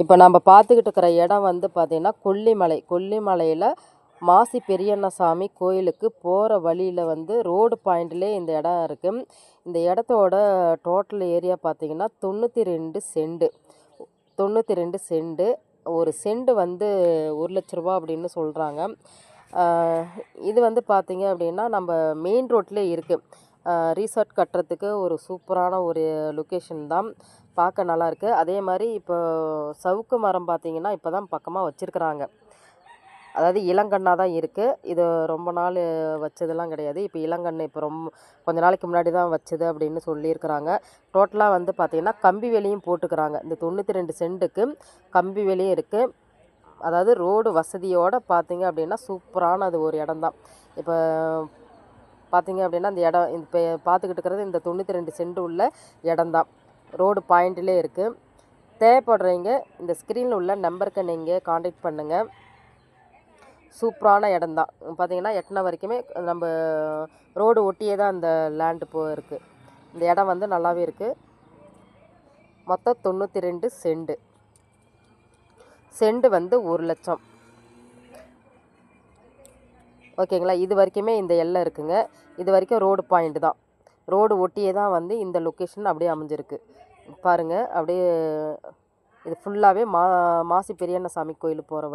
இப்போ நம்ம பார்த்துக்கிட்டு இருக்கிற இடம் வந்து பார்த்திங்கன்னா கொல்லிமலை. கொல்லிமலையில் மாசி பெரியண்ணசாமி கோயிலுக்கு போகிற வழியில் வந்து ரோடு பாயிண்ட்லேயே இந்த இடம் இருக்குது. இந்த இடத்தோட டோட்டல் ஏரியா பார்த்திங்கன்னா 92 செண்டு. 92 செண்டு. ஒரு செண்டு வந்து 1,00,000 ரூபா அப்படின்னு சொல்கிறாங்க. இது வந்து பார்த்திங்க அப்படின்னா நம்ம மெயின் ரோட்லேயே இருக்குது. ரீசார்ட் கட்டுறதுக்கு ஒரு சூப்பரான ஒரு லொக்கேஷன் தான். பார்க்க நல்லாயிருக்கு. அதே மாதிரி இப்போ சவுக்கு மரம் பார்த்திங்கன்னா இப்போ தான் பக்கமாக வச்சுருக்குறாங்க. அதாவது இளங்கன்னாக தான் இருக்குது. இது ரொம்ப நாள் வச்சதெல்லாம் கிடையாது. இப்போ இளங்கன்று இப்போ கொஞ்ச நாளைக்கு முன்னாடி தான் வச்சது அப்படின்னு சொல்லியிருக்கிறாங்க. டோட்டலாக வந்து பார்த்திங்கன்னா கம்பி வேலியும் போட்டுக்கிறாங்க. இந்த 92 சென்ட்டுக்கு கம்பி வேலியும் இருக்குது. அதாவது ரோடு வசதியோடு பார்த்திங்க அப்படின்னா சூப்பரானது ஒரு இடம் தான். இப்போ பார்த்திங்க அப்படின்னா இந்த இடம் இப்போ பார்த்துக்கிட்டு இருக்கிறது இந்த 92 சென்ட் உள்ள இடம் தான். ரோடு பாயிண்ட்லேயே இருக்குது. தேவைப்படுறீங்க இந்த ஸ்க்ரீனில் உள்ள நம்பருக்கு நீங்கள் காண்டாக்ட் பண்ணுங்கள். சூப்பரான இடம் தான். பார்த்திங்கன்னா எட்டின வரைக்குமே நம்ம ரோடு ஒட்டியே தான் இந்த லேண்டு இருக்குது. இந்த இடம் வந்து நல்லாவே இருக்குது. மொத்தம் 92 செண்டு. செண்டு வந்து 1,00,000. ஓகேங்களா. இது வரைக்குமே இந்த எல்லை இருக்குங்க. இது வரைக்கும் ரோடு பாயிண்ட் தான். ரோடு ஒட்டியே தான் வந்து இந்த லொக்கேஷன் அப்படியே அமைஞ்சிருக்கு பாருங்கள். அப்படியே இது ஃபுல்லாகவே மாசி பெரியண்ணசாமி கோயிலுக்கு போகிற வழி.